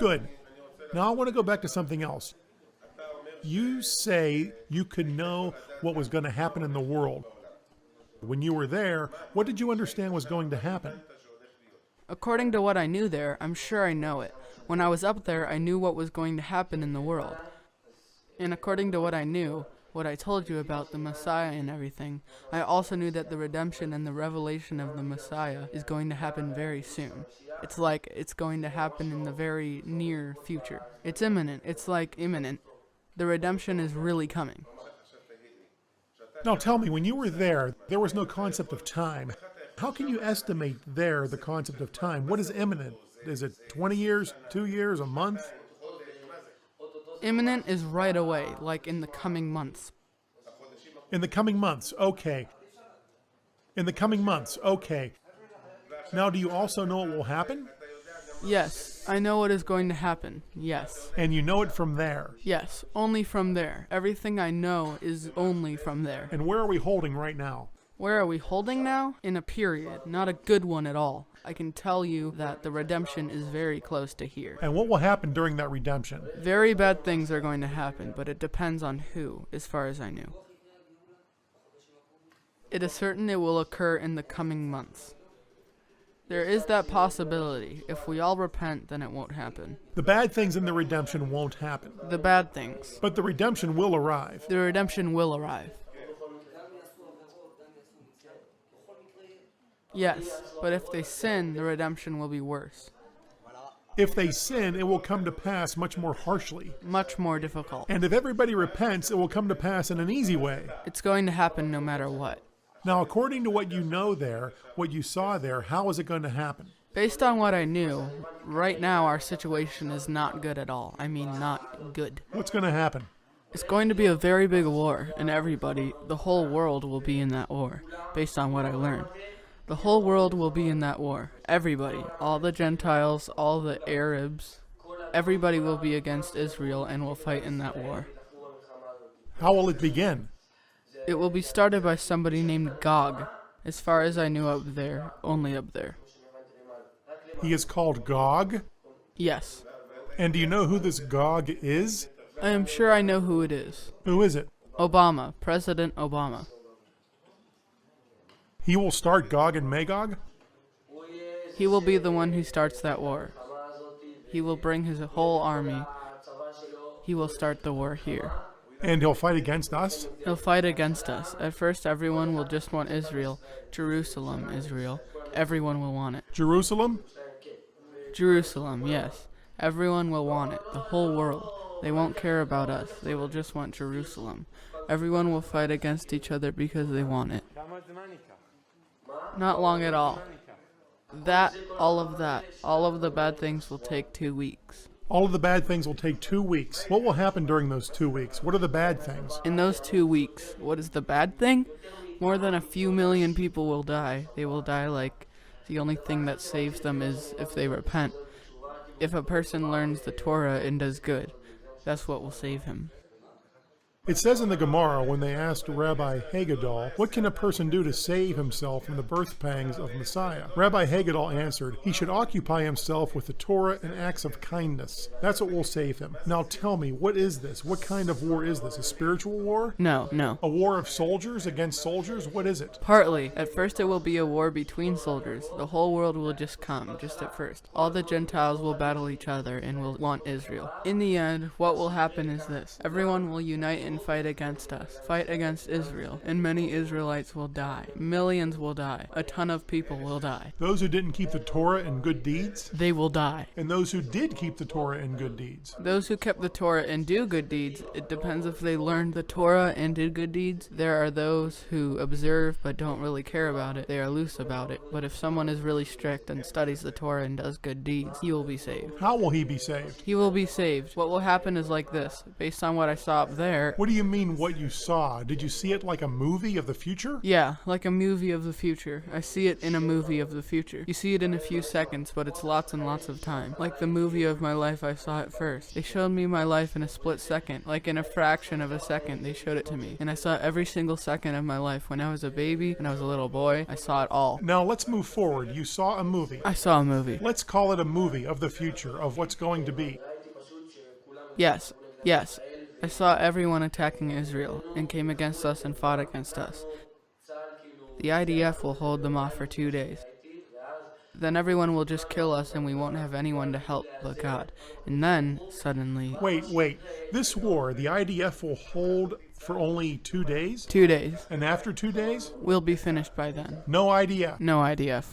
Good. Now I want to go back to something else. You say you could know what was going to happen in the world. When you were there, what did you understand was going to happen? According to what I knew there, I'm sure I know it. When I was up there, I knew what was going to happen in the world. And according to what I knew, what I told you about the Messiah and everything, I also knew that the redemption and the revelation of the Messiah is going to happen very soon. It's like it's going to happen in the very near future. It's imminent. It's like imminent. The redemption is really coming. Now tell me, when you were there was no concept of time. How can you estimate there the concept of time? What is imminent? Is it 20 years, 2 years, a month? Imminent is right away, like in the coming months. In the coming months, okay. In the coming months, okay. Now, do you also know what will happen? Yes, I know what is going to happen, yes. And you know it from there? Yes, only from there. Everything I know is only from there. And where are we holding right now? Where are we holding now? In a period, not a good one at all. I can tell you that the redemption is very close to here. And what will happen during that redemption? Very bad things are going to happen, but it depends on who, as far as I knew. It is certain it will occur in the coming months. There is that possibility. If we all repent, then it won't happen. The bad things in the redemption won't happen. The bad things. But the redemption will arrive. The redemption will arrive. Yes, but if they sin, the redemption will be worse. If they sin, it will come to pass much more harshly. Much more difficult. And if everybody repents, it will come to pass in an easy way. It's going to happen no matter what. Now, according to what you know there, what you saw there, how is it going to happen? Based on what I knew, right now our situation is not good at all. I mean, not good. What's going to happen? It's going to be a very big war, and everybody, the whole world will be in that war, based on what I learned. The whole world will be in that war. Everybody, all the Gentiles, all the Arabs, everybody will be against Israel and will fight in that war. How will it begin? It will be started by somebody named Gog. As far as I knew up there, only up there. He is called Gog? Yes. And do you know who this Gog is? I am sure I know who it is. Who is it? Obama, President Obama. He will start Gog and Magog? He will be the one who starts that war. He will bring his whole army. He will start the war here. And he'll fight against us? He'll fight against us. At first, everyone will just want Israel. Jerusalem, Israel. Everyone will want it. Jerusalem? Jerusalem, yes. Everyone will want it. The whole world. They won't care about us. They will just want Jerusalem. Everyone will fight against each other because they want it. Not long at all. All of the bad things will take 2 weeks. All of the bad things will take 2 weeks. What will happen during those 2 weeks? What are the bad things? In those 2 weeks, what is the bad thing? More than a few million people will die. They will die like the only thing that saves them is if they repent. If a person learns the Torah and does good, that's what will save him. It says in the Gemara, when they asked Rabbi Hagedal, what can a person do to save himself from the birth pangs of Messiah? Rabbi Hagedal answered, he should occupy himself with the Torah and acts of kindness. That's what will save him. Now tell me, what is this? What kind of war is this? A spiritual war? No. A war of soldiers against soldiers? What is it? Partly. At first it will be a war between soldiers. The whole world will just come, just at first. All the Gentiles will battle each other and will want Israel. In the end, what will happen is this. Everyone will unite and fight against us. Fight against Israel. And many Israelites will die. Millions will die. A ton of people will die. Those who didn't keep the Torah and good deeds? They will die. And those who did keep the Torah and good deeds? Those who kept the Torah and do good deeds, it depends if they learned the Torah and did good deeds. There are those who observe but don't really care about it. They are loose about it. But if someone is really strict and studies the Torah and does good deeds, he will be saved. How will he be saved? He will be saved. What will happen is like this. Based on what I saw up there, What do you mean what you saw? Did you see it like a movie of the future? Yeah, like a movie of the future. I see it in a movie of the future. You see it in a few seconds, but it's lots and lots of time. Like the movie of my life, I saw it first. They showed me my life in a split second. Like in a fraction of a second, they showed it to me. And I saw every single second of my life. When I was a baby, when I was a little boy, I saw it all. Now let's move forward. You saw a movie. I saw a movie. Let's call it a movie of the future, of what's going to be. Yes, yes. I saw everyone attacking Israel and came against us and fought against us. The IDF will hold them off for 2 days. Then everyone will just kill us and we won't have anyone to help but God. And then, suddenly... Wait. This war, the IDF will hold for only 2 days? 2 days. And after 2 days? We'll be finished by then. No IDF? No IDF.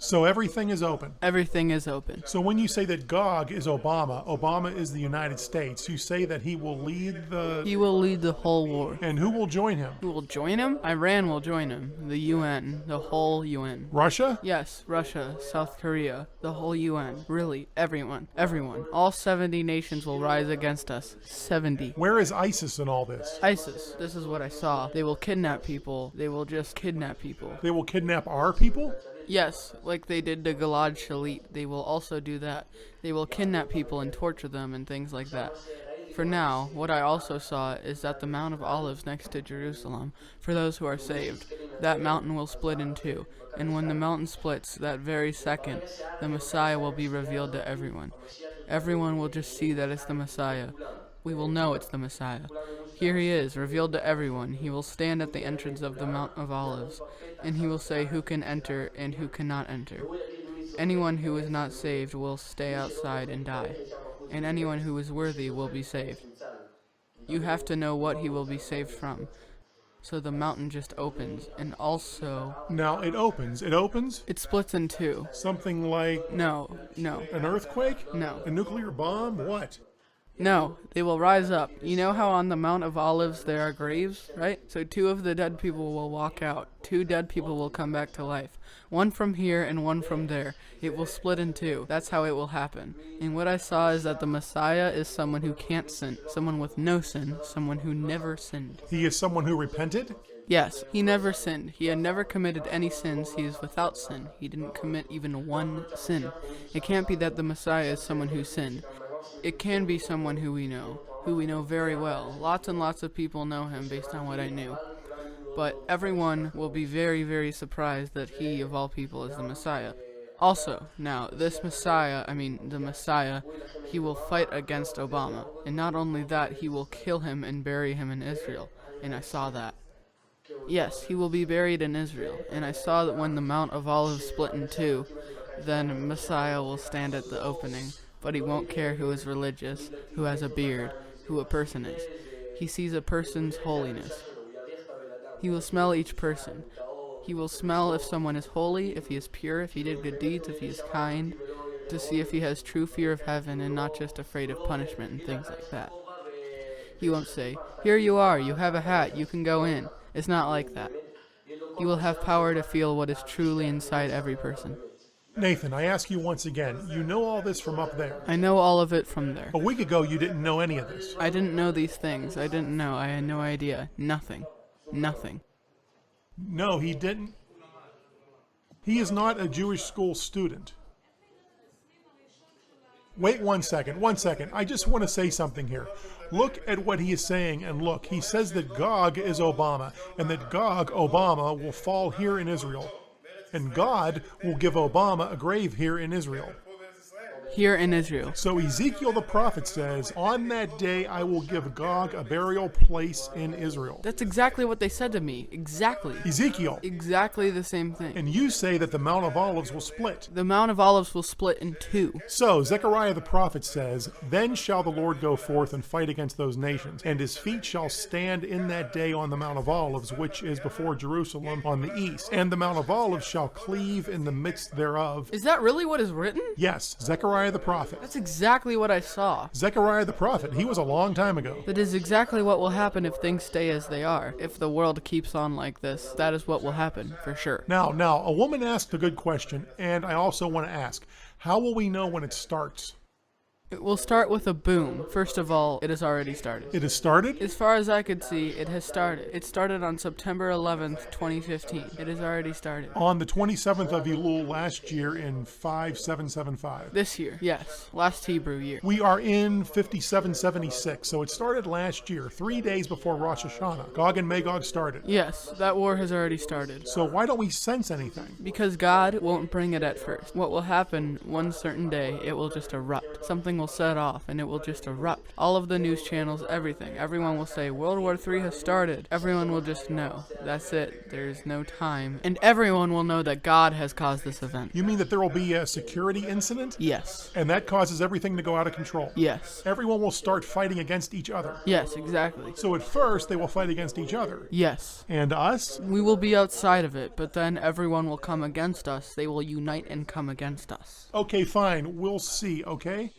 So everything is open? Everything is open. So when you say that Gog is Obama, Obama is the United States, you say that he will lead the... He will lead the whole war. And who will join him? Who will join him? Iran will join him. The UN. The whole UN. Russia? Yes, Russia, South Korea, the whole UN. Really, everyone. Everyone. All 70 nations will rise against us. 70. Where is ISIS in all this? ISIS. This is what I saw. They will kidnap people. They will just kidnap people. They will kidnap our people? Yes, like they did to Gilad Shalit. They will also do that. They will kidnap people and torture them and things like that. For now, what I also saw is that the Mount of Olives next to Jerusalem, for those who are saved, that mountain will split in two. And when the mountain splits, that very second, the Messiah will be revealed to everyone. Everyone will just see that it's the Messiah. We will know it's the Messiah. Here he is, revealed to everyone. He will stand at the entrance of the Mount of Olives, and he will say who can enter and who cannot enter. Anyone who is not saved will stay outside and die, and anyone who is worthy will be saved. You have to know what he will be saved from. So the mountain just opens, and also... Now it opens. It opens? It splits in two. Something like... No. An earthquake? No. A nuclear bomb? What? No, they will rise up. You know how on the Mount of Olives there are graves, right? So 2 of the dead people will walk out. 2 dead people will come back to life. 1 from here and 1 from there. It will split in 2. That's how it will happen. And what I saw is that the Messiah is someone who can't sin. Someone with no sin. Someone who never sinned. He is someone who repented? Yes, he never sinned. He had never committed any sins. He is without sin. He didn't commit even 1 sin. It can't be that the Messiah is someone who sinned. It can be someone who we know very well. Lots and lots of people know him based on what I knew. But everyone will be very, very surprised that he, of all people, is the Messiah. Also, now, the Messiah, he will fight against Obama. And not only that, he will kill him and bury him in Israel. And I saw that. Yes, he will be buried in Israel. And I saw that when the Mount of Olives split in 2, then Messiah will stand at the opening. But he won't care who is religious, who has a beard, who a person is. He sees a person's holiness. He will smell each person. He will smell if someone is holy, if he is pure, if he did good deeds, if he is kind, to see if he has true fear of heaven and not just afraid of punishment and things like that. He won't say, "Here you are, you have a hat, you can go in." It's not like that. He will have power to feel what is truly inside every person. Nathan, I ask you once again, you know all this from up there. I know all of it from there. A week ago, you didn't know any of this. I didn't know these things. I didn't know. I had no idea. Nothing. No, he didn't. He is not a Jewish school student. Wait 1 second. I just want to say something here. Look at what he is saying, and look. He says that Gog is Obama, and that Gog, Obama, will fall here in Israel. And God will give Obama a grave here in Israel. Here in Israel. So Ezekiel the prophet says, on that day I will give Gog a burial place in Israel. That's exactly what they said to me. Exactly. Ezekiel. Exactly the same thing. And you say that the Mount of Olives will split. The Mount of Olives will split in 2. So Zechariah the prophet says, then shall the Lord go forth and fight against those nations, and his feet shall stand in that day on the Mount of Olives, which is before Jerusalem on the east. And the Mount of Olives shall cleave in the midst thereof. Is that really what is written? Yes, Zechariah the prophet. That's exactly what I saw. Zechariah the prophet, he was a long time ago. That is exactly what will happen if things stay as they are. If the world keeps on like this, that is what will happen, for sure. Now, a woman asked a good question, and I also want to ask, how will we know when it starts? It will start with a boom. First of all, it has already started. It has started? As far as I could see, it has started. It started on September 11th, 2015. It has already started. On the 27th of Elul last year in 5775. This year, yes. Last Hebrew year. We are in 5776, so it started last year, 3 days before Rosh Hashanah. Gog and Magog started. Yes, that war has already started. So why don't we sense anything? Because God won't bring it at first. What will happen one certain day, it will just erupt. Something will set off and it will just erupt. All of the news channels, everything. Everyone will say, World War III has started. Everyone will just know. That's it. There's no time. And everyone will know that God has caused this event. You mean that there will be a security incident? Yes. And that causes everything to go out of control? Yes. Everyone will start fighting against each other? Yes, exactly. So at first, they will fight against each other? Yes. And us? We will be outside of it, but then everyone will come against us. They will unite and come against us. Okay, fine. We'll see, okay?